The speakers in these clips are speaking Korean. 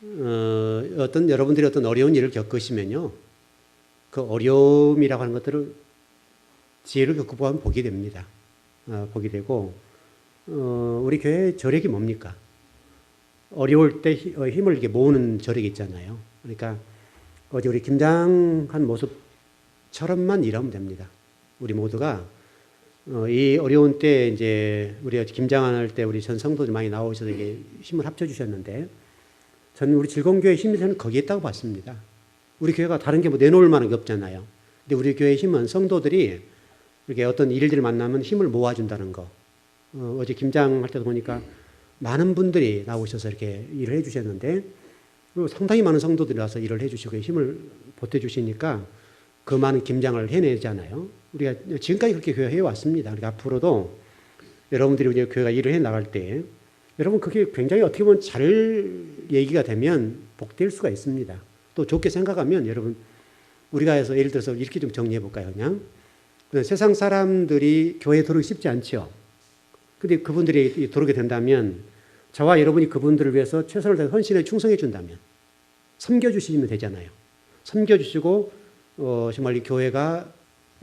여러분들이 어떤 어려운 일을 겪으시면요, 그 어려움이라고 하는 것들을 지혜를 겪어보면 보게 됩니다. 보게 되고, 우리 교회 저력이 뭡니까? 어려울 때 힘을 이렇게 모으는 저력이 있잖아요. 그러니까 어제 우리 김장한 모습처럼만 일하면 됩니다. 우리 모두가 이 어려운 때 이제 우리 김장할 때 우리 전 성도들 많이 나오셔서 이게 힘을 합쳐주셨는데, 저는 우리 즐거운교회 힘이 저는 거기에 있다고 봤습니다. 우리 교회가 다른 게 뭐 내놓을 만한 게 없잖아요. 근데 우리 교회의 힘은 성도들이 이렇게 어떤 일들을 만나면 힘을 모아준다는 거. 어제 김장할 때도 보니까 많은 분들이 나오셔서 이렇게 일을 해주셨는데, 그리고 상당히 많은 성도들이 와서 일을 해주시고 힘을 보태주시니까 그 많은 김장을 해내잖아요. 우리가 지금까지 그렇게 교회 해왔습니다. 그러니까 앞으로도 여러분들이 우리 교회가 일을 해 나갈 때, 여러분 그게 굉장히 어떻게 보면 잘 얘기가 되면 복될 수가 있습니다. 또 좋게 생각하면 여러분, 우리가 해서 예를 들어서 이렇게 좀 정리해 볼까요? 그냥 세상 사람들이 교회에 들어오기 쉽지 않죠. 근데 그분들이 들어오게 된다면 저와 여러분이 그분들을 위해서 최선을 다해 헌신에 충성해 준다면 섬겨주시면 되잖아요. 섬겨주시고 정말 이 교회가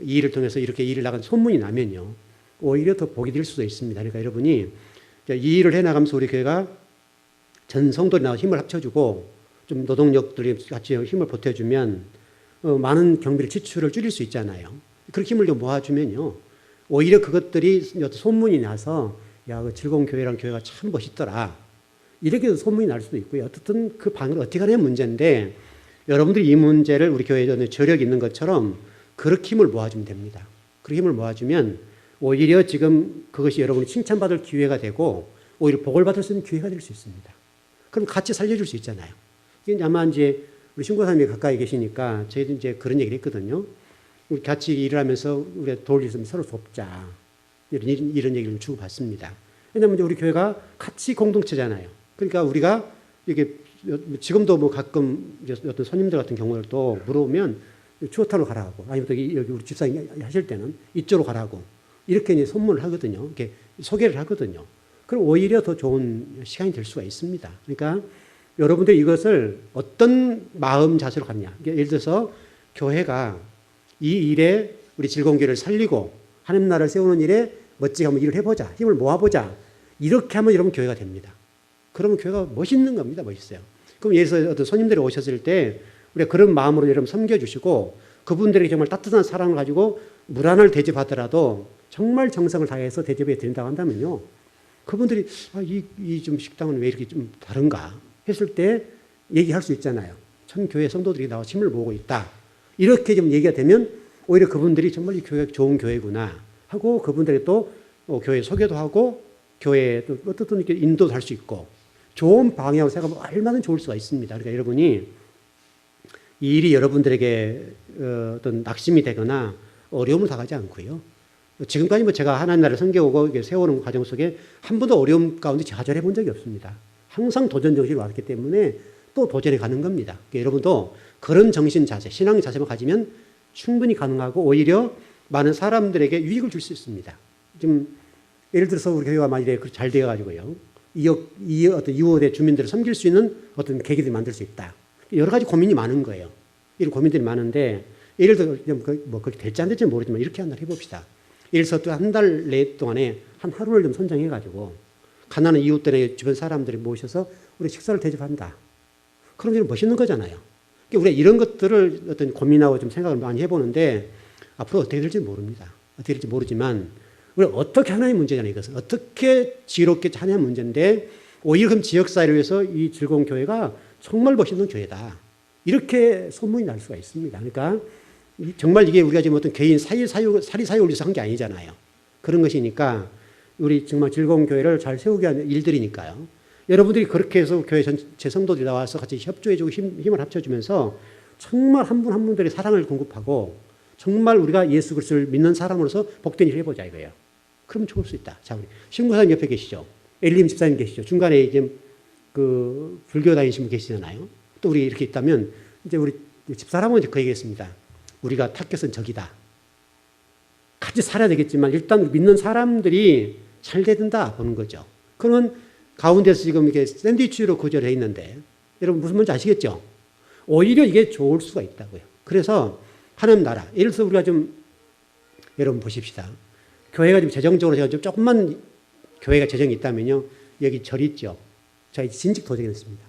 이 일을 통해서 이렇게 일을 나간 소문이 나면요, 오히려 더 복이 될 수도 있습니다. 그러니까 여러분이 이 일을 해나가면서 우리 교회가 전 성도들이 나와 힘을 합쳐주고 좀 노동력들이 같이 힘을 보태주면 많은 경비를 지출을 줄일 수 있잖아요. 그렇게 힘을 좀 모아주면요, 오히려 그것들이 소문이 나서 야, 그 즐거운 교회란 교회가 참 멋있더라, 이렇게 소문이 날 수도 있고요. 어쨌든 그 방을 어떻게 하냐는 문제인데, 여러분들이 이 문제를 우리 교회에 저력이 있는 것처럼 그렇게 힘을 모아주면 됩니다. 그렇게 힘을 모아주면 오히려 지금 그것이 여러분이 칭찬받을 기회가 되고 오히려 복을 받을 수 있는 기회가 될 수 있습니다. 그럼 같이 살려줄 수 있잖아요. 아마 이제 우리 신고사님이 가까이 계시니까 저희도 이제 그런 얘기를 했거든요. 우리 같이 일을 하면서 우리가 도울 일 있으면 서로 돕자, 이런 얘기를 주고받습니다. 왜냐하면 이제 우리 교회가 같이 공동체잖아요. 그러니까 우리가 이게 지금도 뭐 가끔 어떤 손님들 같은 경우를 또 물어보면 추어타로 가라고, 아니면 또 여기 우리 집사님 하실 때는 이쪽으로 가라고, 이렇게 이제 선물을 하거든요. 이렇게 소개를 하거든요. 그럼 오히려 더 좋은 시간이 될 수가 있습니다. 그러니까 여러분들이 이것을 어떤 마음 자세로 갖냐. 예를 들어서 교회가 이 일에 우리 즐거운 교회를 살리고 하나님 나라를 세우는 일에 멋지게 한번 일을 해보자, 힘을 모아보자, 이렇게 하면 여러분 교회가 됩니다. 그러면 교회가 멋있는 겁니다. 멋있어요. 그럼 예를 들어서 어떤 손님들이 오셨을 때 우리가 그런 마음으로 여러분 섬겨주시고 그분들에게 정말 따뜻한 사랑을 가지고 물 하나를 대접하더라도 정말 정성을 다해서 대접해 드린다고 한다면요, 그분들이 이 좀 식당은 왜 이렇게 좀 다른가 했을 때 얘기할 수 있잖아요. 참 교회 성도들이 나와 힘을 모으고 있다, 이렇게 좀 얘기가 되면 오히려 그분들이 정말 이 교회가 좋은 교회구나 하고 그분들이 또 교회 소개도 하고 교회에 또 어떻든 이렇게 인도도 할 수 있고 좋은 방향으로 생각하면 얼마나 좋을 수가 있습니다. 그러니까 여러분이 이 일이 여러분들에게 어떤 낙심이 되거나 어려움을 당하지 않고요. 지금까지 뭐 제가 하나님 나라를 섬겨오고 세우는 과정 속에 한 번도 어려움 가운데 좌절해 본 적이 없습니다. 항상 도전 정신이 왔기 때문에 또 도전해 가는 겁니다. 그러니까 여러분도 그런 정신 자세, 신앙 자세만 가지면 충분히 가능하고 오히려 많은 사람들에게 유익을 줄 수 있습니다. 지금 예를 들어서 우리 교회가 만일에 잘 되어가지고요, 이 어떤 이웃의 주민들을 섬길 수 있는 어떤 계기들을 만들 수 있다. 여러 가지 고민이 많은 거예요. 이런 고민들이 많은데, 예를 들어 뭐 그렇게 될지 안 될지 모르지만 이렇게 한번 해봅시다. 예를 들어서 또 한 달 내 동안에 한 하루를 좀 선정해가지고 가난한 이웃들의 주변 사람들이 모셔서 우리 식사를 대접한다. 그럼 이런 멋있는 거잖아요. 그러니까 우리가 이런 것들을 어떤 고민하고 좀 생각을 많이 해보는데 앞으로 어떻게 될지 모릅니다. 어떻게 될지 모르지만 우리가 어떻게 하냐의 문제잖아요. 이것은 어떻게 지혜롭게 하냐의 문제인데, 오히려 그럼 지역사회를 위해서 이 즐거운 교회가 정말 멋있는 교회다, 이렇게 소문이 날 수가 있습니다. 그러니까 정말 이게 우리가 지금 어떤 개인 사리사욕을 위해서 한 게 아니잖아요. 그런 것이니까 우리 정말 즐거운 교회를 잘 세우기 위한 일들이니까요. 여러분들이 그렇게 해서 교회 전체 성도들이 나와서 같이 협조해주고 힘을 합쳐주면서 정말 한 분 한 분들의 사랑을 공급하고 정말 우리가 예수 그리스도를 믿는 사람으로서 복된 일을 해보자 이거예요. 그러면 좋을 수 있다. 자, 우리 신구사님 옆에 계시죠. 엘림 집사님 계시죠. 중간에 이제 그 불교 다니시는 분 계시잖아요. 또 우리 이렇게 있다면 이제 우리 집사람은 이제 그 얘기했습니다. 우리가 타겟은 저기다. 같이 살아야 되겠지만 일단 믿는 사람들이 잘 된다 보는 거죠. 그러면 가운데서 지금 이렇게 샌드위치로 구조되어 있는데 여러분 무슨 말인지 아시겠죠? 오히려 이게 좋을 수가 있다고요. 그래서 하나님 나라, 예를 들어서 우리가 좀 여러분 보십시다. 교회가 좀 재정적으로 제가 좀 조금만 교회가 재정이 있다면요. 여기 절 있죠. 저희 진즉 도전했습니다.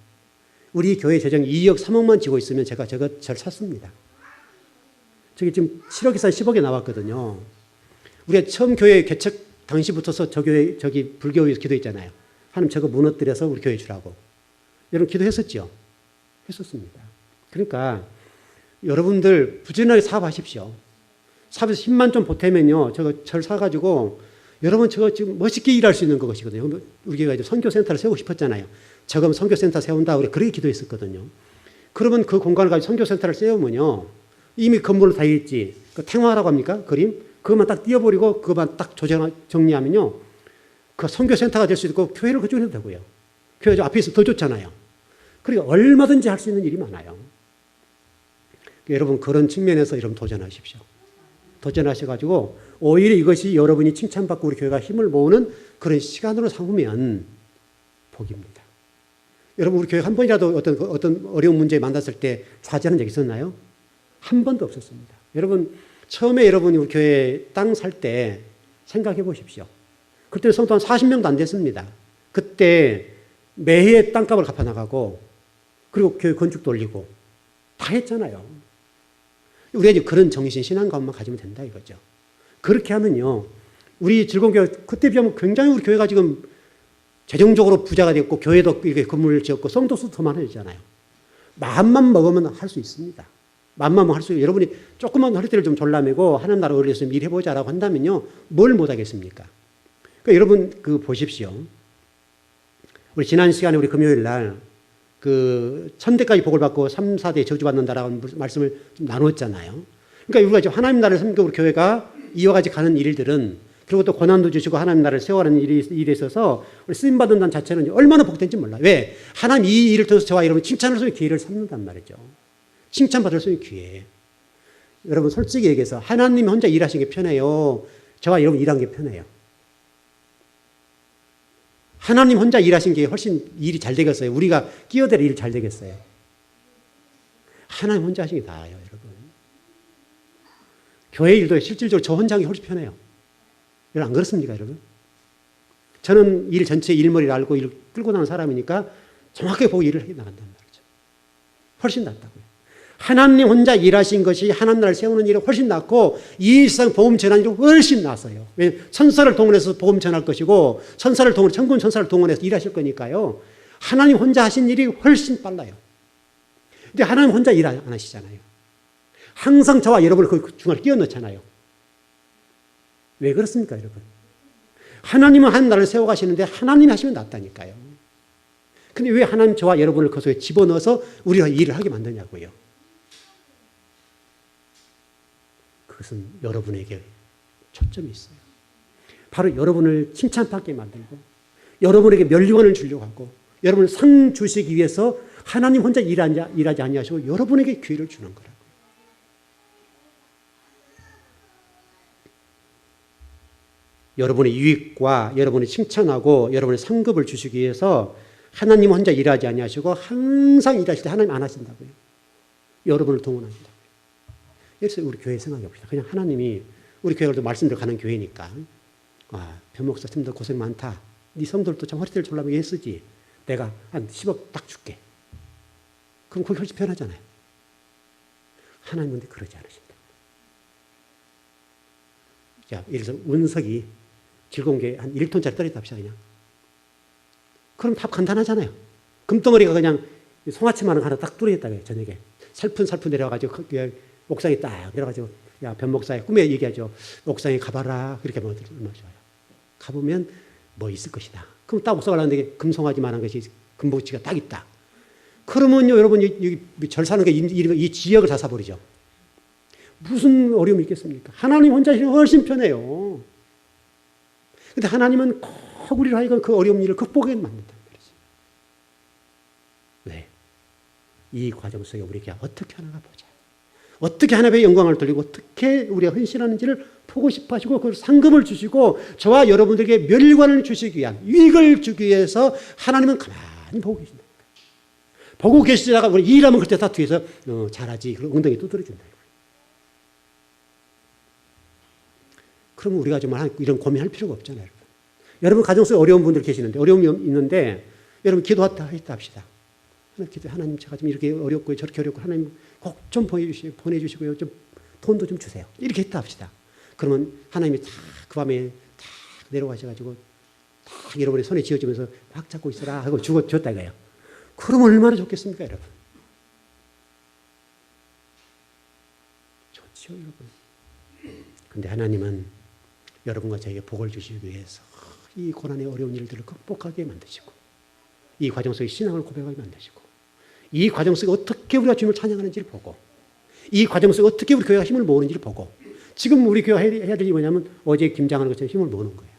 우리 교회 재정이 2억 3억만 지고 있으면 제가 저거 절 샀습니다. 저기 지금 7억 이상 10억에 나왔거든요. 우리가 처음 교회 개척 당시부터서 저 교회, 저기 불교에서 기도했잖아요. 하나님 저거 무너뜨려서 우리 교회 주라고. 여러분 기도했었죠? 했었습니다. 그러니까 여러분들 부지런하게 사업하십시오. 사업에서 힘만 좀 보태면요. 저거 절 사가지고 여러분 저거 지금 멋있게 일할 수 있는 것이거든요. 우리 교회가 이제 선교센터를 세우고 싶었잖아요. 저거 선교센터 세운다. 우리 그렇게 기도했었거든요. 그러면 그 공간을 가지고 선교센터를 세우면요. 이미 건물로 다 있지. 그 탱화라고 합니까? 그림? 그것만 딱 띄워버리고 그것만 딱 정리하면요. 그 선교센터가 될 수 있고 교회를 그쪽에 해도 되고요. 교회 앞에 있으면 더 좋잖아요. 그러니까 얼마든지 할 수 있는 일이 많아요. 여러분 그런 측면에서 여러분 도전하십시오. 도전하셔가지고 오히려 이것이 여러분이 칭찬받고 우리 교회가 힘을 모으는 그런 시간으로 삼으면 복입니다. 여러분 우리 교회 한 번이라도 어떤 어려운 문제에 만났을 때 좌절한 적 있었나요? 한 번도 없었습니다. 여러분 처음에 여러분이 우리 교회 땅 살 때 생각해 보십시오. 그때 성도 한 40명도 안 됐습니다. 그때 매해 땅값을 갚아나가고 그리고 교회 건축도 올리고 다 했잖아요. 우리가 이제 그런 정신 신앙감만 가지면 된다 이거죠. 그렇게 하면요. 우리 즐거운 교회 그때 비하면 굉장히 우리 교회가 지금 재정적으로 부자가 됐고 교회도 이렇게 건물을 지었고 성도 수도 더 많아지잖아요. 마음만 먹으면 할 수 있습니다. 마음만 할 수 있고 여러분이 조금만 허리띠를 좀 졸라매고 하나님 나라 어디서 일해보자라고 한다면요. 뭘 못하겠습니까? 그러니까 여러분 그 보십시오. 우리 지난 시간에 우리 금요일 날 그 천대까지 복을 받고 3, 4대 저주받는다라는 말씀을 좀 나눴잖아요. 그러니까 우리가 지금 하나님 나라를 섬기고 우리 교회가 이어가지 가는 일들은 그리고 또 고난도 주시고 하나님 나라를 세워가는 일에 있어서 우리 쓰임받는다는 자체는 얼마나 복된지 몰라요. 왜? 하나님 이 일을 통해서 저와 여러분 칭찬할 수 있는 기회를 삼는단 말이죠. 칭찬받을 수 있는 기회. 여러분 솔직히 얘기해서 하나님이 혼자 일하시는 게 편해요. 저와 여러분 일하는 게 편해요. 하나님 혼자 일하신 게 훨씬 일이 잘 되겠어요. 우리가 끼어들어 일이 잘 되겠어요. 하나님 혼자 하신 게 나아요, 여러분. 교회 일도 실질적으로 저 혼자 하는 게 훨씬 편해요. 여러분 안 그렇습니까, 여러분? 저는 일 전체 일머리를 알고 일을 끌고 나가는 사람이니까 정확하게 보고 일을 해 나간단 말이죠. 훨씬 낫다고요. 하나님 혼자 일하신 것이 하나님 나라를 세우는 일이 훨씬 낫고 이 일상 복음 전하는 일이 훨씬 낫어요. 왜? 천사를 동원해서 복음 전할 것이고 천군 천사를 동원해서 일하실 거니까요. 하나님 혼자 하신 일이 훨씬 빨라요. 근데 하나님 혼자 일 안 하시잖아요. 항상 저와 여러분을 그 중간에 끼워 넣잖아요. 왜 그렇습니까, 여러분? 하나님은 하나님 나라를 세워가시는데 하나님이 하시면 낫다니까요. 근데 왜 하나님 저와 여러분을 그 속에 집어넣어서 우리가 일을 하게 만드냐고요. 그것은 여러분에게 초점이 있어요. 바로 여러분을 칭찬받게 만들고 여러분에게 면류관을 주려고 하고 여러분을 상 주시기 위해서 하나님 혼자 일하지 아니하시고 여러분에게 기회를 주는 거라고요. 여러분의 유익과 여러분의 칭찬하고 여러분의 상급을 주시기 위해서 하나님 혼자 일하지 아니하시고 항상 일하실 때 하나님 안 하신다고요. 여러분을 동원합니다. 그래서 우리 교회 생각해 봅시다. 그냥 하나님이 우리 교회가 말씀대로 가는 교회니까 변 목사 팀들 고생 많다. 네 성도들도 참 허리띠를 졸라매게 했으지. 내가 한 10억 딱 줄게. 그럼 그게 훨씬 편하잖아요. 하나님은 그러지 않으신다. 자, 예를 들어서 운석이 즐거운 게 한 1톤짜리 떨어졌다 합시다, 그냥. 그럼 답 간단하잖아요. 금덩어리가 그냥 송아치만한 하나 딱 뚫어졌다고요, 저녁에. 살푼살푼 내려가지고 옥상에 딱 내려가지고 야, 변 목사의 꿈에 얘기하죠. 옥상에 가봐라. 그렇게 하면 얼마나 좋아요. 가보면 뭐 있을 것이다. 그럼 딱 옥상 가려는데 금송아지만한 것이 금복치가 딱 있다. 그러면요, 여러분, 여기 절 사는 게 이 지역을 다 사버리죠. 무슨 어려움이 있겠습니까? 하나님 혼자 하시면 훨씬 편해요. 근데 하나님은 꼭 우리를 하여금 그 어려운 일을 극복하게 만든다는 말이죠. 왜? 이 과정 속에 우리가 어떻게 하나가 보자. 어떻게 하나님의 영광을 돌리고 어떻게 우리가 헌신하는지를 보고 싶어 하시고 그 상급을 주시고 저와 여러분들에게 멸관을 주시기 위한 유익을 주기 위해서 하나님은 가만히 보고 계신다. 보고 계시다가 우리 일하면 그때 다 뒤에서 잘하지. 그리고 엉덩이 두드려준다. 그러면 우리가 정말 이런 고민할 필요가 없잖아요. 여러분. 여러분 가정 속에 어려운 분들 계시는데 어려움이 있는데 여러분 기도했다 합시다. 하나님 제가 좀 이렇게 어렵고 저렇게 어렵고 하나님 꼭 좀 보내주시고요. 좀 돈도 좀 주세요. 이렇게 했다 합시다. 그러면 하나님이 다 그 밤에 다 내려가셔가지고 다 여러분의 손에 쥐어주면서 막 잡고 있어라 하고 줬다 이거예요. 그러면 얼마나 좋겠습니까, 여러분? 좋죠, 여러분. 근데 하나님은 여러분과 저에게 복을 주시기 위해서 이 고난의 어려운 일들을 극복하게 만드시고 이 과정 속에 신앙을 고백하게 만드시고 이 과정 속에 어떻게 우리가 주님을 찬양하는지를 보고 이 과정 속에 어떻게 우리 교회가 힘을 모으는지를 보고 지금 우리 교회가 해야 될 일이 뭐냐면 어제 김장하는 것처럼 힘을 모으는 거예요.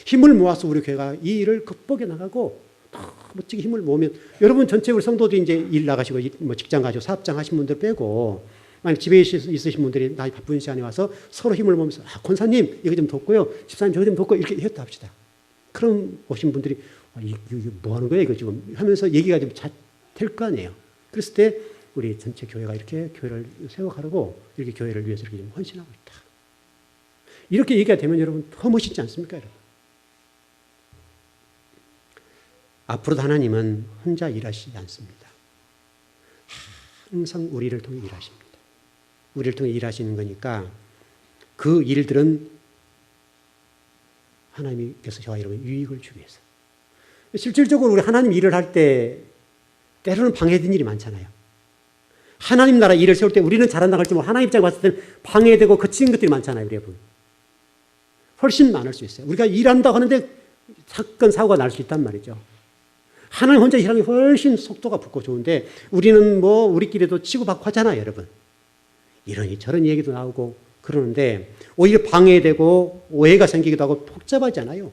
힘을 모아서 우리 교회가 이 일을 극복해 나가고 더 멋지게 힘을 모으면 여러분 전체 우리 성도들이 이제 일 나가시고 뭐 직장 가시고 사업장 하신 분들 빼고 만약 집에 있으신 분들이 나 바쁜 시간에 와서 서로 힘을 모으면서 권사님 이거 좀 돕고요. 집사님 저거 좀 돕고 이렇게 했다 합시다. 그럼 오신 분들이 이거 뭐 하는 거야 이거 지금 하면서 얘기가 좀 될 거 아니에요. 그랬을 때 우리 전체 교회가 이렇게 교회를 세워가려고 이렇게 교회를 위해서 이렇게 좀 헌신하고 있다. 이렇게 얘기가 되면 여러분 더 멋있지 않습니까, 여러분? 앞으로도 하나님은 혼자 일하시지 않습니다. 항상 우리를 통해 일하십니다. 우리를 통해 일하시는 거니까 그 일들은 하나님께서 저와 여러분 유익을 주기 위해서. 실질적으로 우리 하나님 일을 할 때 때로는 방해된 일이 많잖아요. 하나님 나라 일을 세울 때 우리는 잘한다 할지 뭐 하나님 입장에 봤을 때는 방해되고 거치는 것들이 많잖아요, 우리 여러분. 훨씬 많을 수 있어요. 우리가 일한다고 하는데 사건, 사고가 날 수 있단 말이죠. 하나님 혼자 일하는 게 훨씬 속도가 붙고 좋은데 우리는 뭐 우리끼리도 치고받고 하잖아요, 여러분. 이러니 저런 얘기도 나오고 그러는데 오히려 방해되고 오해가 생기기도 하고 복잡하잖아요.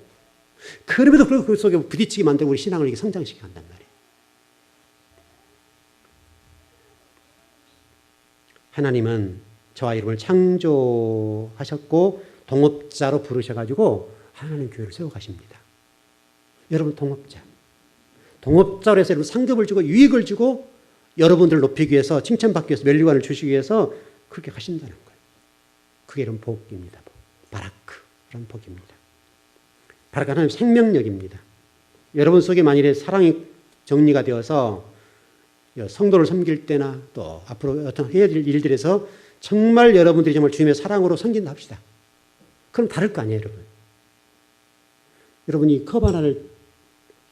그럼에도 불구하고 그 속에 부딪히게 만들고 우리 신앙을 이렇게 성장시키게 한단 말이에요. 하나님은 저와 여러분을 창조하셨고 동업자로 부르셔가지고 하나님 교회를 세워가십니다. 여러분 동업자. 동업자로 해서 여러분 상급을 주고 유익을 주고 여러분들을 높이기 위해서 칭찬받기 위해서 멸류관을 주시기 위해서 그렇게 하신다는 거예요. 그게 이런 복입니다. 바라크라는 복입니다. 바라크 하나님 생명력입니다. 여러분 속에 만일에 사랑이 정리가 되어서 성도를 섬길 때나 또 앞으로 어떤 해야 될 일들에서 정말 여러분들이 정말 주님의 사랑으로 섬긴다 합시다. 그럼 다를 거 아니에요, 여러분. 여러분이 컵 하나를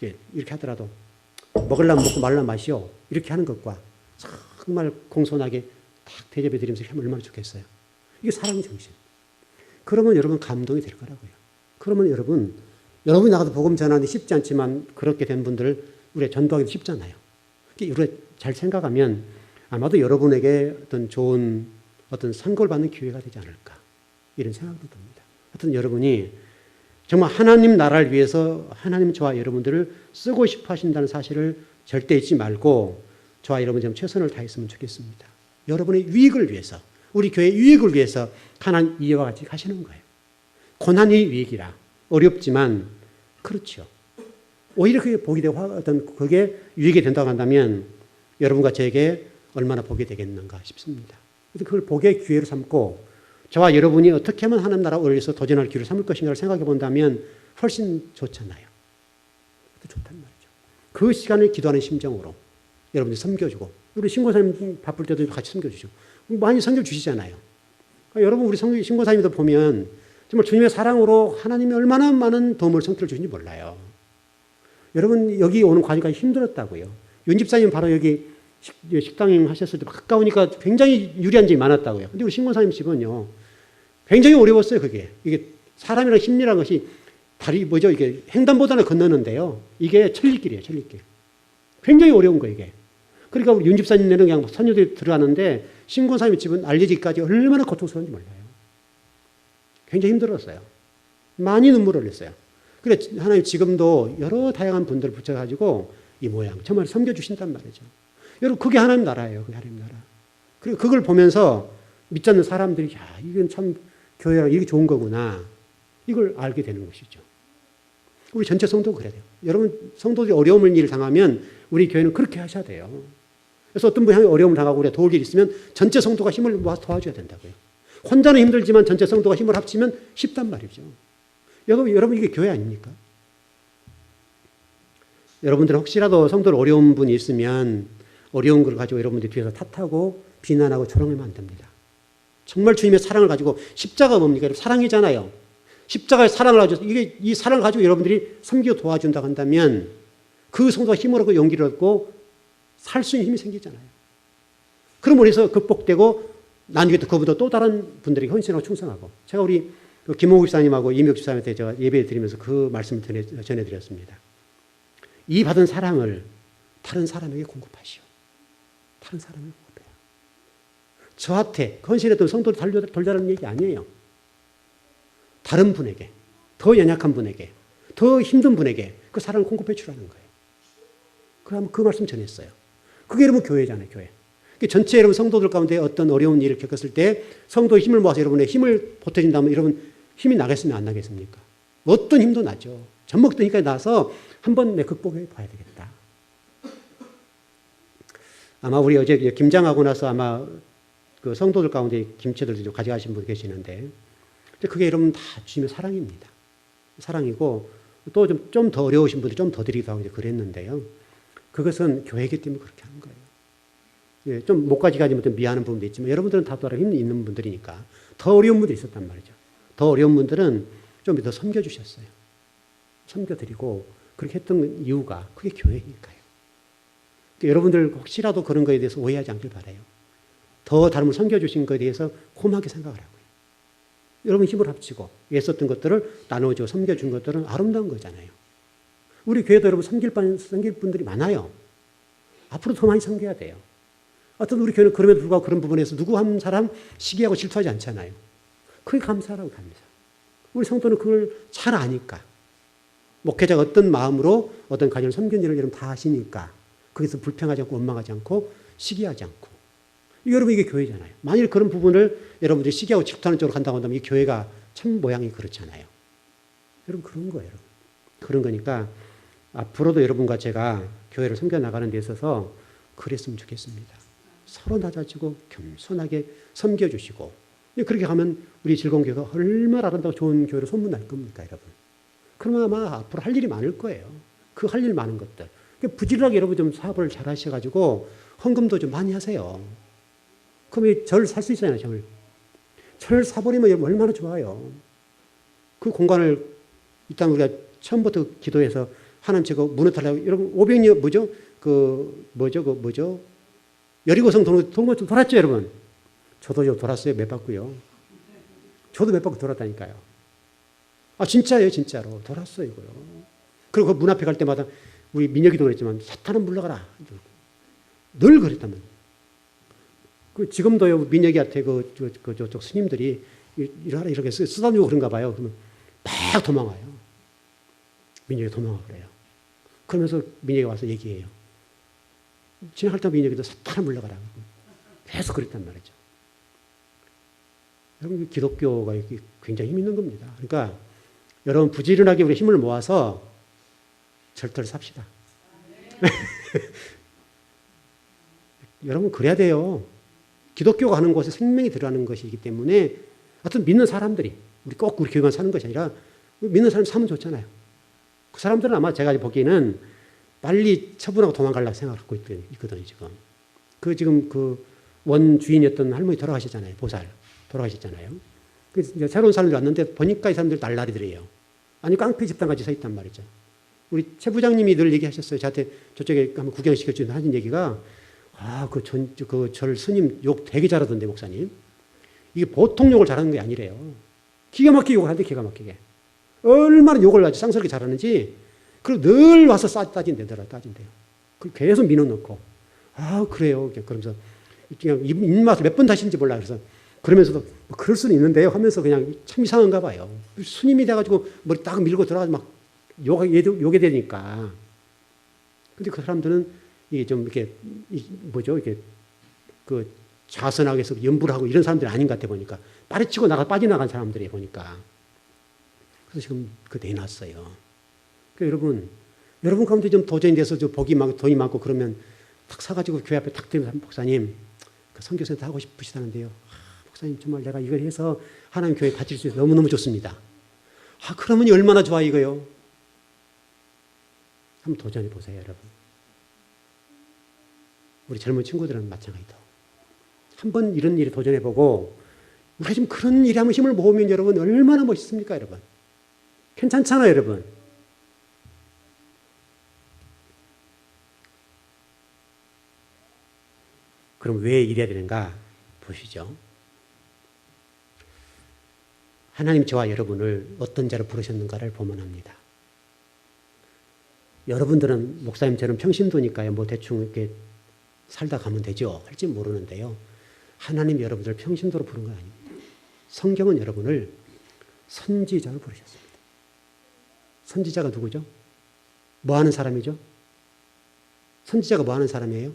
이렇게 하더라도 먹으려면 먹고 말라면 마시오. 이렇게 하는 것과 정말 공손하게 딱 대접해 드리면서 하면 얼마나 좋겠어요. 이게 사랑의 정신. 그러면 여러분 감동이 될 거라고요. 그러면 여러분이 나가서 복음 전하는 쉽지 않지만 그렇게 된 분들을 우리가 전도하기도 쉽잖아요. 우리가 잘 생각하면 아마도 여러분에게 어떤 좋은 어떤 상급을 받는 기회가 되지 않을까 이런 생각도 듭니다. 하여튼 여러분이 정말 하나님 나라를 위해서 하나님 저와 여러분들을 쓰고 싶어 하신다는 사실을 절대 잊지 말고 저와 여러분 좀 최선을 다했으면 좋겠습니다. 여러분의 유익을 위해서 우리 교회의 유익을 위해서 하나님 이와 같이 하시는 거예요. 고난이 유익이라 어렵지만 그렇죠. 오히려 그게 복이 되고 어떤 그게 유익이 된다고 한다면 여러분과 저에게 얼마나 복이 되겠는가 싶습니다. 그래서 그걸 복의 기회로 삼고 저와 여러분이 어떻게 하면 하나님 나라를 위해서 도전할 기회를 삼을 것인가를 생각해 본다면 훨씬 좋잖아요. 좋단 말이죠. 그 시간을 기도하는 심정으로 여러분들이 섬겨주고 우리 신고사님 바쁠 때도 같이 섬겨주시고 많이 섬겨주시잖아요. 여러분 우리 신고사님도 보면 정말 주님의 사랑으로 하나님이 얼마나 많은 도움을 성취를 주신지 몰라요. 여러분 여기 오는 과정까지 힘들었다고요. 윤집사님 바로 여기 식당 하셨을 때 가까우니까 굉장히 유리한 점이 많았다고요. 근데 우리 신고사님 집은요 굉장히 어려웠어요. 그게 이게 사람이랑 심리라는 것이 이게 횡단보도를 건너는데요. 이게 천리길이에요. 천리길. 굉장히 어려운 거예요. 이게. 그러니까 우리 윤집사님네는 그냥 선녀들이 들어가는데 신고사님 집은 알려지기까지 얼마나 고통스러운지 몰라요. 굉장히 힘들었어요. 많이 눈물을 흘렸어요. 그래 하나님 지금도 여러 다양한 분들을 붙여가지고 이 모양 정말 섬겨주신단 말이죠. 여러분 그게 하나님 나라예요. 그게 하나님 나라. 그리고 그걸 보면서 믿지 않는 사람들이 이건 참 교회랑 이게 좋은 거구나. 이걸 알게 되는 것이죠. 우리 전체 성도가 그래야 돼요. 여러분 성도들이 어려움을 일을 당하면 우리 교회는 그렇게 하셔야 돼요. 그래서 어떤 분이 어려움을 당하고 우리가 도울 일이 있으면 전체 성도가 힘을 모아서 도와줘야 된다고요. 혼자는 힘들지만 전체 성도가 힘을 합치면 쉽단 말이죠. 여러분 이게 교회 아닙니까? 여러분들은 혹시라도 성도로 어려운 분이 있으면 어려운 걸 가지고 여러분들이 뒤에서 탓하고 비난하고 조롱하면 안 됩니다. 정말 주님의 사랑을 가지고 십자가 뭡니까? 사랑이잖아요. 십자가의 사랑을 가지고 이 사랑을 가지고 여러분들이 섬기고 도와준다고 한다면 그 성도가 힘을 얻고 용기를 얻고 살 수 있는 힘이 생기잖아요. 그럼 우리에서 극복되고 나중에 그보다 또 다른 분들에게 헌신하고 충성하고 제가 우리 김홍국 집사님하고 이미혁 집사님한테 제가 예배 드리면서 그 말씀을 전해드렸습니다. 이 받은 사랑을 다른 사람에게 공급하시오. 다른 사람에게 공급해요. 저한테 헌신했던 성도를 돌려달라는 얘기 아니에요. 다른 분에게, 더 연약한 분에게, 더 힘든 분에게 그 사랑을 공급해 주라는 거예요. 그 말씀 전했어요. 그게 여러분 교회잖아요, 교회. 전체 여러분 성도들 가운데 어떤 어려운 일을 겪었을 때 성도의 힘을 모아서 여러분의 힘을 보태준다면 여러분 힘이 나겠습니까? 안 나겠습니까? 어떤 힘도 나죠. 젖먹던 힘까지 나서 한번 극복해 봐야 되겠다. 아마 우리 어제 김장하고 나서 아마 그 성도들 가운데 김치들도 좀 가져가신 분 계시는데 그게 여러분 다 주님의 사랑입니다. 사랑이고 또 좀 더 어려우신 분들 좀 더 드리기도 하고 이제 그랬는데요. 그것은 교회이기 때문에 그렇게 하는 거예요. 예, 좀 못 가져가지 못해 미안한 부분도 있지만 여러분들은 다 따라 힘이 있는 분들이니까 더 어려운 분들이 있었단 말이죠. 더 어려운 분들은 좀 더 섬겨주셨어요. 섬겨드리고 그렇게 했던 이유가 그게 교회니까요. 그러니까 여러분들 혹시라도 그런 거에 대해서 오해하지 않길 바라요. 더 다른 분 섬겨주신 거에 대해서 고맙게 생각을 하고요. 여러분 힘을 합치고 애썼던 것들을 나눠주고 섬겨준 것들은 아름다운 거잖아요. 우리 교회도 여러분 섬길 분들이 많아요. 앞으로 더 많이 섬겨야 돼요. 어떤 우리 교회는 그럼에도 불구하고 그런 부분에서 누구 한 사람 시기하고 질투하지 않잖아요. 그게 감사하라고 합니다. 우리 성도는 그걸 잘 아니까. 목회자가 어떤 마음으로 어떤 가정을 섬겼는지를 여러분 다 아시니까 거기서 불평하지 않고 원망하지 않고 시기하지 않고. 여러분 이게 교회잖아요. 만일 그런 부분을 여러분들이 시기하고 질투하는 쪽으로 간다고 한다면 이 교회가 참 모양이 그렇잖아요. 여러분 그런 거예요. 여러분. 그런 거니까 앞으로도 여러분과 제가 교회를 섬겨나가는 데 있어서 그랬으면 좋겠습니다. 서로 낮아지고 겸손하게 섬겨주시고 그렇게 하면 우리 즐거운 교회가 얼마나 아름다고 좋은 교회로 소문날 겁니까 여러분. 그러면 아마 앞으로 할 일이 많을 거예요. 그 할 일 많은 것들. 부지런하게 여러분 좀 사업을 잘 하셔가지고 헌금도 좀 많이 하세요. 그럼 절 살 수 있잖아요. 절 사버리면 여러분 얼마나 좋아요. 그 공간을 일단 우리가 처음부터 기도해서 하나님 제가 무너뜨리려고 여러분 500년 뭐죠? 여리고성 도는 거 돌았죠 여러분. 저도 돌았어요. 몇 바퀴요. 저도 몇 바퀴 돌았다니까요. 아 진짜예요 진짜로 돌았어요 이거요. 그리고 그 문 앞에 갈 때마다 우리 민혁이도 그랬지만 사탄은 물러가라. 늘 그랬단 말이에요. 그 지금도요 민혁이한테 저쪽 스님들이 이렇게 쓰다주고 그런가 봐요. 그러면 막 도망와요. 민혁이 도망와 그래요. 그러면서 민혁이 와서 얘기해요. 지나갈 때 민혁이도 사탄을 물러가라. 계속 그랬단 말이죠. 여러분 기독교가 굉장히 힘 있는 겁니다. 그러니까 여러분 부지런하게 우리 힘을 모아서 절터를 삽시다. 여러분 그래야 돼요. 기독교가 하는 곳에 생명이 들어가는 것이기 때문에 어떤 믿는 사람들이 꼭 우리 교회만 사는 것이 아니라 믿는 사람 사면 좋잖아요. 그 사람들은 아마 제가 보기에는 빨리 처분하고 도망가려고 생각하고 있거든요, 지금. 지금 원 주인이었던 할머니 돌아가셨잖아요. 보살. 돌아가셨잖아요. 이제 새로운 사람들이 왔는데 보니까 이 사람들 날라리들이에요. 아니, 깡패 집단같이 서 있단 말이죠. 우리 최 부장님이 늘 얘기하셨어요. 저한테 저쪽에 한번 구경시켜주는 하신 얘기가, 절 스님 욕 되게 잘하던데, 목사님. 이게 보통 욕을 잘하는 게 아니래요. 기가 막히게 욕을 하는데, 기가 막히게. 얼마나 욕을 아주 쌍스럽게 잘하는지, 그리고 늘 와서 따진대요. 계속 민어넣고. 그래요. 그러면서 그냥 입맛을 몇 번 다시는지 몰라. 그러면서도 그럴 수는 있는데요 하면서 그냥 참 이상한가 봐요. 스님이 돼가지고 머리 딱 밀고 들어가서 막 욕에 되니까. 근데 그 사람들은 이게 좀 이렇게, 자선하게 해서 연부를 하고 이런 사람들이 아닌 것 같아 보니까. 빠지치고 빠져나간 사람들이 보니까. 그래서 지금 내놨어요. 그러니까 여러분 가운데 좀 도전이 돼서 좀 복이 많고 돈이 많고 그러면 탁 사가지고 교회 앞에 탁 들면서 목사님 그 선교센터 하고 싶으시다는데요. 목사님 정말 내가 이걸 해서 하나님 교회 다칠 수 있어서 너무너무 좋습니다. 그러면 얼마나 좋아 이거요. 한번 도전해 보세요, 여러분. 우리 젊은 친구들은 마찬가지다. 한번 이런 일에 도전해 보고 우리가 지금 그런 일에 한번 힘을 모으면 여러분 얼마나 멋있습니까, 여러분? 괜찮잖아요, 여러분. 그럼 왜 이래야 되는가 보시죠. 하나님 저와 여러분을 어떤 자로 부르셨는가를 보문합니다. 여러분들은 목사님처럼 평신도니까요. 뭐 대충 이렇게 살다 가면 되죠. 할지 모르는데요. 하나님 여러분들을 평신도로 부른 건 아닙니다. 성경은 여러분을 선지자로 부르셨습니다. 선지자가 누구죠? 뭐 하는 사람이죠? 선지자가 뭐 하는 사람이에요?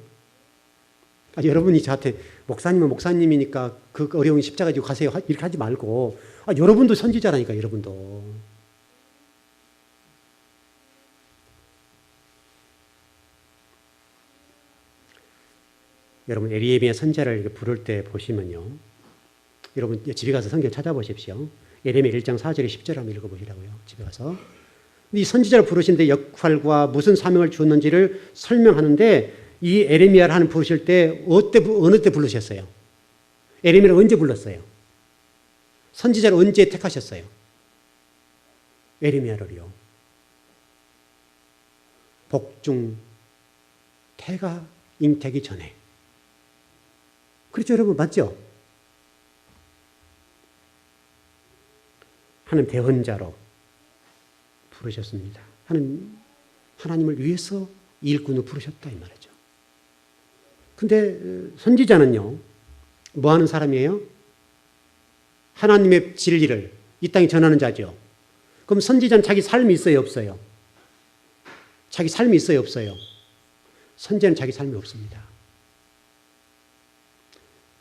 여러분이 저한테 목사님은 목사님이니까 그 어려운 십자가 지고 가세요. 이렇게 하지 말고 여러분도 선지자라니까, 여러분도. 여러분 에레미야 선지자를 부를 때 보시면요. 여러분 집에 가서 성경 찾아보십시오. 에레미야 1장 4절에 10절 한번 읽어보시라고요. 집에 가서. 이 선지자를 부르시는데 역할과 무슨 사명을 주었는지를 설명하는데 이 에레미야를 하는 부르실 때 어느 때 부르셨어요? 에레미야를 언제 불렀어요? 선지자를 언제 택하셨어요? 에레미야를요. 복중 태가 잉태기 전에. 그렇죠, 여러분? 맞죠? 하나님 대언자로 부르셨습니다. 하나님을 위해서 일꾼을 부르셨다 이 말이죠. 근데 선지자는요, 뭐 하는 사람이에요? 하나님의 진리를 이 땅에 전하는 자죠. 그럼 선지자는 자기 삶이 있어요, 없어요? 자기 삶이 있어요, 없어요? 선지자는 자기 삶이 없습니다.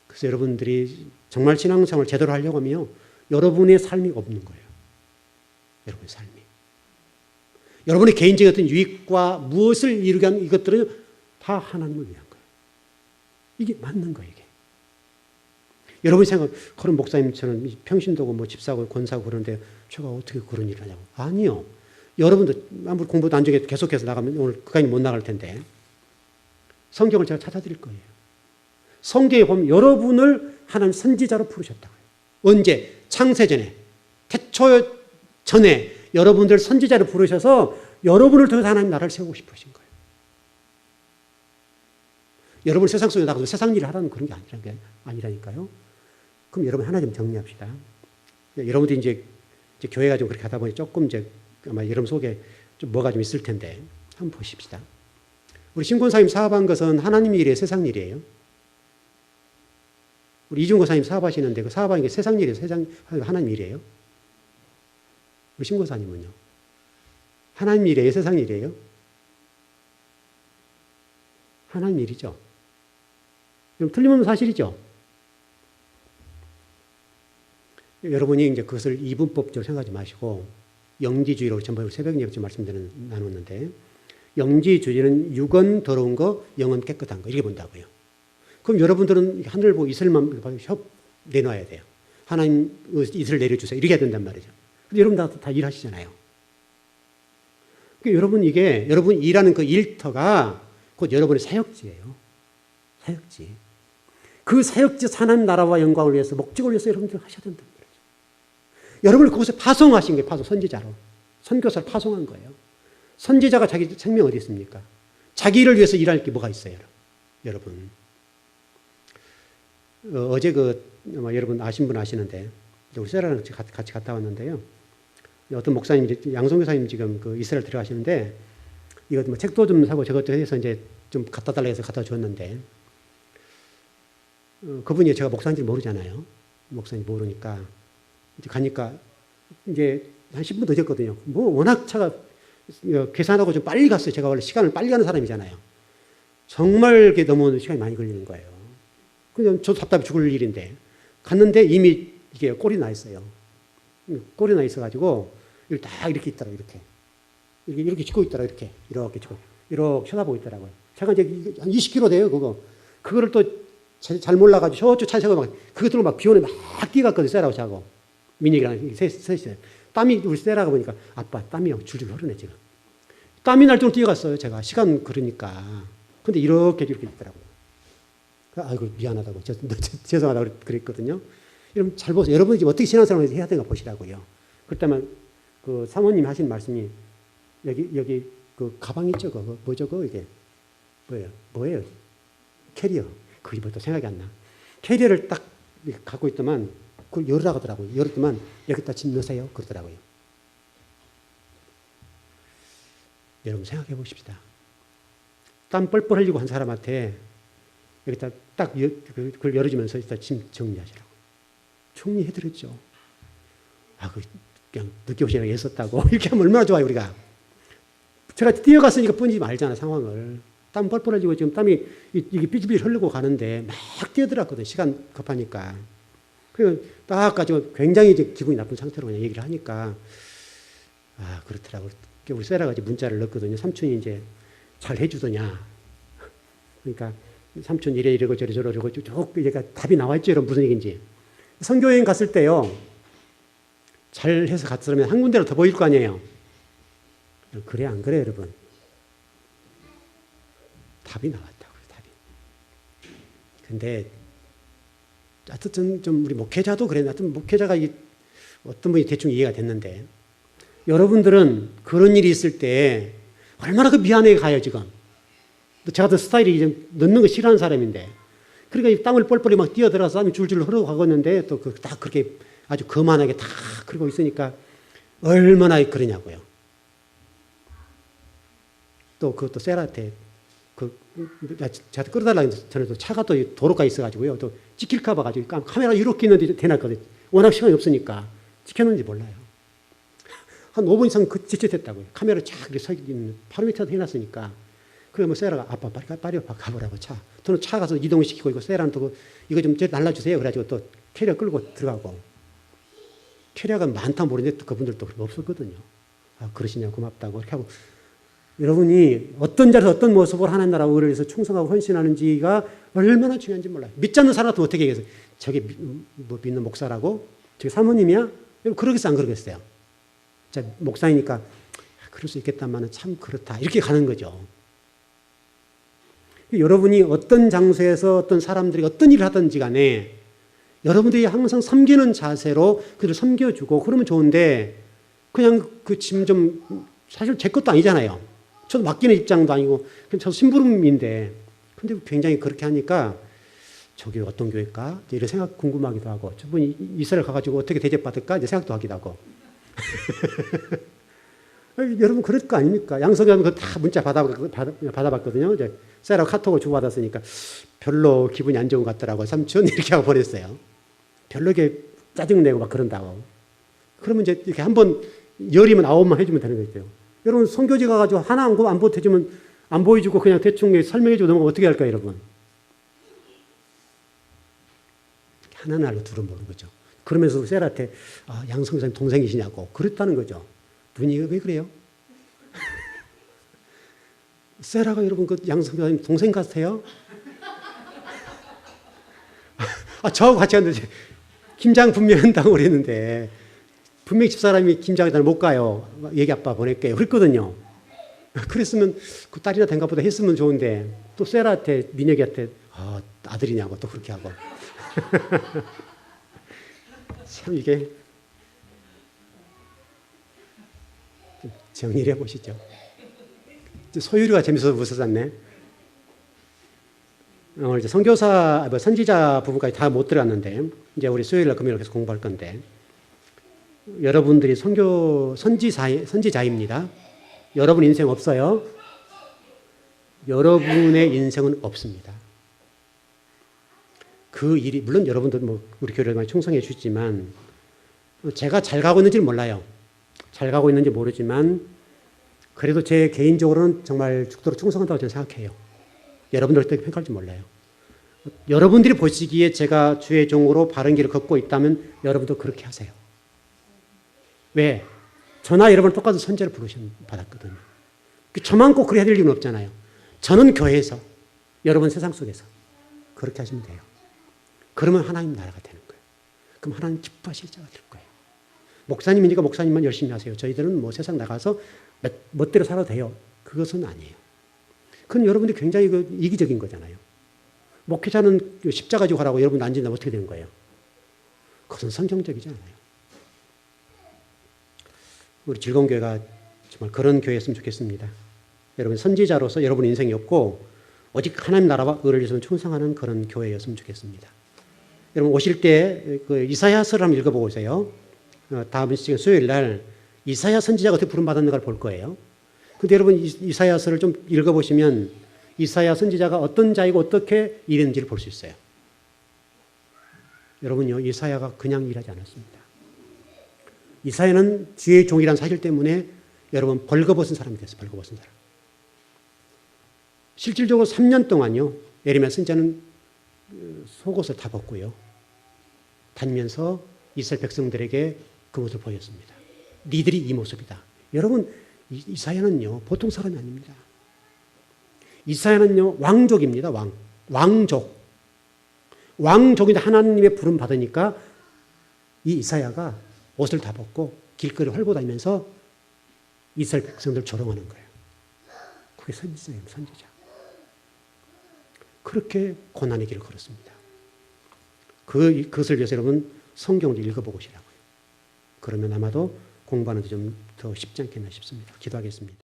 그래서 여러분들이 정말 신앙생활을 제대로 하려고 하면 여러분의 삶이 없는 거예요. 여러분의 삶이. 여러분의 개인적인 어떤 유익과 무엇을 이루게 하는 이것들은 다 하나님을 위한 거예요. 이게 맞는 거예요, 이게. 여러분이 생각, 그런 목사님처럼 평신도고 뭐 집사고 권사고 그러는데 제가 어떻게 그런 일을 하냐고. 아니요. 여러분도 아무리 공부도 안 중에 계속해서 나가면 오늘 그간이 못 나갈 텐데 성경을 제가 찾아드릴 거예요. 성경에 보면 여러분을 하나님 선지자로 부르셨다고요. 언제? 창세전에. 태초 전에 여러분들 선지자로 부르셔서 여러분을 통해서 하나님 나라를 세우고 싶으신 거예요. 여러분 세상 속에 나가서 세상 일을 하라는 그런 게 아니라니까요. 그럼 여러분 하나 좀 정리합시다. 여러분들이 이제 교회가 좀 그렇게 하다 보니 조금 아마 여러분 속에 좀 뭐가 좀 있을 텐데 한번 보십시다. 우리 신권사님 사업한 것은 하나님 일이에요, 세상 일이에요? 우리 이중고사님 사업하시는데 그 사업하는 게 세상 일이에요, 하나님 일이에요? 우리 신고사님은요? 하나님 일이에요, 세상 일이에요? 하나님 일이죠. 그럼 틀림없는 사실이죠. 여러분이 이제 그것을 이분법적으로 생각하지 마시고 영지주의로 전부 새벽 예배 말씀드리는 나눴는데 영지주의는 육은 더러운 거, 영은 깨끗한 거 이렇게 본다고요. 그럼 여러분들은 하늘을 보고 이슬만 협 내놔야 돼요. 하나님 이슬 내려주세요. 이렇게 해야 된단 말이죠. 근데 여러분 다 일하시잖아요. 그러니까 여러분 일하는 그 일터가 곧 여러분의 사역지예요. 사역지. 그 사역지 하나님 나라와 영광을 위해서 목적을 위해서 여러분들 하셔야 된단 말이죠. 여러분을 그곳에 파송하신 거예요. 선지자로. 선교사를 파송한 거예요. 선지자가 자기 생명 어디 있습니까? 자기 일을 위해서 일할 게 뭐가 있어요, 여러분. 어제 여러분 아신 분 아시는데 우리 세라랑 같이 갔다 왔는데요. 어떤 목사님, 양성교사님 지금 그 이스라엘 들어가시는데 이거 뭐 책도 좀 사고 저것도 해서 이제 좀 갖다 달라 해서 갖다 줬는데 그분이 제가 목사인지 모르잖아요. 목사인지 모르니까 이제 가니까 이제 한 10분 늦었거든요. 뭐 워낙 차가 계산하고 좀 빨리 갔어요. 제가 원래 시간을 빨리 가는 사람이잖아요. 정말 이렇게 너무 시간이 많이 걸리는 거예요. 그냥 저도 답답해 죽을 일인데 갔는데 이미 이게 꼴이 나 있어요. 꼴이 나 있어가지고 딱 이렇게 있더라고요. 이렇게 이렇게 짚고 있더라, 이렇게 짚고 이렇게 쳐다보고 있더라고요. 제가 이제 한 20km 돼요, 그거를 또 잘 몰라가지고 저쪽 차 세고 막 그것들로 막 비오는 막 뛰어갔거든요, 세라고 자고 민혁이랑 셋이. 땀이 우리 세라가 보니까 아빠 땀이 줄줄 흐르네 지금. 땀이 날 정도로 뛰어갔어요, 제가 시간 그러니까. 근데 이렇게 있더라고요. 아이고 미안하다고 죄송하다고 그랬거든요. 여러분 잘 보세요. 여러분이 지금 어떻게 신앙생활을 해야 되는가 보시라고요. 그렇다면 그 사모님 하신 말씀이 여기 그 가방 있죠, 뭐죠, 이게 뭐예요? 캐리어. 그게 뭐또 생각이 안 나. 캐리어를 딱 갖고 있더만 그걸 열으라고 하더라고요. 열었더만 여기다 짐 넣으세요 그러더라고요. 여러분 생각해 보십시다. 땀 뻘뻘 흘리고 한 사람한테 여기다 딱 그걸 열어주면서 일단 짐 정리하시라고. 정리해드렸죠. 그냥 늦게 오시라고 애썼다고. 이렇게 하면 얼마나 좋아요, 우리가. 제가 뛰어갔으니까 뿐이지 알잖아, 상황을. 땀 뻘뻘 흘리고 지금 땀이 이게 삐질삐질 흐르고 가는데 막 뛰어들었거든, 시간 급하니까. 그래서 딱 가지고 굉장히 이제 기분이 나쁜 상태로 그냥 얘기를 하니까, 그렇더라고. 우리 세라가 이제 문자를 넣었거든요. 삼촌이 이제 잘 해주더냐. 그러니까 삼촌 이러고 저러고 쭉 얘가 답이 나와있죠, 여러분. 무슨 얘기인지. 선교여행 갔을 때요, 잘 해서 갔으면 한 군데로 더 보일 거 아니에요. 그래, 안 그래, 여러분? 답이 나왔다고요, 답이. 근데, 하여튼 좀 우리 목회자도 그래. 하여튼 목회자가 어떤 분이 대충 이해가 됐는데, 여러분들은 그런 일이 있을 때 얼마나 그 미안해 가요, 지금. 제가 그 스타일이 이제 넣는 거 싫어하는 사람인데. 그러니까 땀을 뻘뻘이 막 뛰어들어서 땀이 줄줄 흐르고 가겠는데 또 딱 그렇게 아주 거만하게 다 그러고 있으니까 얼마나 그러냐고요. 또 그것도 셀한테 제가 끌어달라고 해서 저는 또 차가 또 도로가에 있어가지고요. 또 찍힐까봐 가지고 카메라 이렇게 있는데 대놨거든요. 워낙 시간이 없으니까 찍혔는지 몰라요. 한 5분 이상 지체됐다고요. 카메라 쫙 이렇게 서 있는 8m 해놨으니까. 그래 뭐 세라가 아빠 빨리 가보라고 차. 저는 차 가서 이동시키고 이거 세라는 또 이거 좀 날라주세요. 그래가지고 또 캐리어 끌고 들어가고. 캐리어가 많다 모르는데 또 그분들도 없었거든요. 그러시냐 고맙다고 이렇게 하고. 여러분이 어떤 자리에서 어떤 모습을 하나님 나라를 위해서 충성하고 헌신하는지가 얼마나 중요한지 몰라요. 믿지 않는 사람 같으면 어떻게 얘기해서 저게 믿는 목사라고? 저게 사모님이야? 여러분 그러겠어요, 안 그러겠어요? 자, 목사이니까 그럴 수 있겠다만 참 그렇다. 이렇게 가는 거죠. 여러분이 어떤 장소에서 어떤 사람들이 어떤 일을 하든지 간에 여러분들이 항상 섬기는 자세로 그들을 섬겨주고 그러면 좋은데 그냥 그 짐 좀 사실 제 것도 아니잖아요. 저도 맡기는 입장도 아니고 저도 심부름인데 근데 굉장히 그렇게 하니까 저기 어떤 교회일까? 이런 생각 궁금하기도 하고 저분이 이스라엘 가가지고 어떻게 대접받을까? 이제 생각도 하기도 하고 여러분 그럴 거 아닙니까? 양성이 그 다 문자 받아봤거든요. 이제 세라 카톡을 주고받았으니까 별로 기분이 안 좋은 것 같더라고요. 삼촌 이렇게 하고 보냈어요. 별로 이렇게 짜증내고 막 그런다고. 그러면 이제 이렇게 한번 열이면 9만 해주면 되는 거죠. 여러분 선교지 가가지고 하나 안 보태주면 안 보여주고 그냥 대충 설명해주고 넘어가면 어떻게 할까요, 여러분? 하나는 알고 둘은 모르는 거죠. 그러면서 세라한테 양성사님 동생이시냐고 그랬다는 거죠. 분위기가 왜 그래요? 세라가 여러분 그 양성사님 동생 같아요? 저하고 같이 갔는데 김장 분명히 한다고 그랬는데 분명히 집사람이 김장에 못 가요. 얘기 아빠 보낼게요. 그랬거든요. 그랬으면 그 딸이나 된가 보다 했으면 좋은데 또 세라한테 민혁이한테 아들이냐고 또 그렇게 하고 참 이게 정리를 해보시죠. 소유리가 재밌어서 웃었었네. 오늘 이제 선교사, 선지자 부분까지 다 못 들어갔는데 이제 우리 수요일날 금요일 계속 공부할 건데 여러분들이 선지자입니다. 여러분 인생 없어요. 여러분의 인생은 없습니다. 그 일이 물론 여러분들 우리 교회를 많이 충성해 주시지만 제가 잘 가고 있는지는 몰라요. 잘 가고 있는지 모르지만 그래도 제 개인적으로는 정말 죽도록 충성한다고 저는 생각해요. 여러분들 어떻게 평가할지 몰라요. 여러분들이 보시기에 제가 주의 종으로 바른 길을 걷고 있다면 여러분도 그렇게 하세요. 왜? 저나 여러분 똑같은 선제를 받았거든요. 저만 꼭 그래야 될 이유는 없잖아요. 저는 교회에서, 여러분 세상 속에서 그렇게 하시면 돼요. 그러면 하나님 나라가 되는 거예요. 그럼 하나님 기뻐하실 자가 될 거예요. 목사님이니까 목사님만 열심히 하세요. 저희들은 뭐 세상 나가서 멋대로 살아도 돼요. 그것은 아니에요. 그건 여러분들이 굉장히 이기적인 거잖아요. 목회자는 십자가 지고 하라고 여러분 앉으면 어떻게 되는 거예요? 그것은 성경적이지 않아요. 우리 즐거운 교회가 정말 그런 교회였으면 좋겠습니다. 여러분 선지자로서 여러분 인생이 없고 오직 하나님 나라와 의를 위해서 충성하는 그런 교회였으면 좋겠습니다. 여러분 오실 때 그 이사야서를 한번 읽어보고 오세요. 다음 시간 수요일 날 이사야 선지자가 어떻게 부름받았는가를 볼 거예요. 근데 여러분 이사야서를 좀 읽어보시면 이사야 선지자가 어떤 자이고 어떻게 일했는지를 볼 수 있어요. 여러분요, 이사야가 그냥 일하지 않았습니다. 이사야는 주의 종이라는 사실 때문에 여러분 벌거벗은 사람이 됐어요. 벌거벗은 사람. 실질적으로 3년 동안요, 예레미야 선지자는 속옷을 다 벗고요, 다니면서 이스라엘 백성들에게 그 모습을 보였습니다. 니들이 이 모습이다. 여러분, 이사야는요, 보통 사람이 아닙니다. 이사야는요, 왕족입니다. 왕족. 왕족인데 하나님의 부름 받으니까 이 이사야가 옷을 다 벗고 길거리를 헐고 다니면서 이스라엘 백성들 조롱하는 거예요. 그게 선지자예요, 선지자. 그렇게 고난의 길을 걸었습니다. 그것을 위해서 여러분 성경을 읽어보고 오시라고요. 그러면 아마도 공부하는 데 좀 더 쉽지 않겠나 싶습니다. 기도하겠습니다.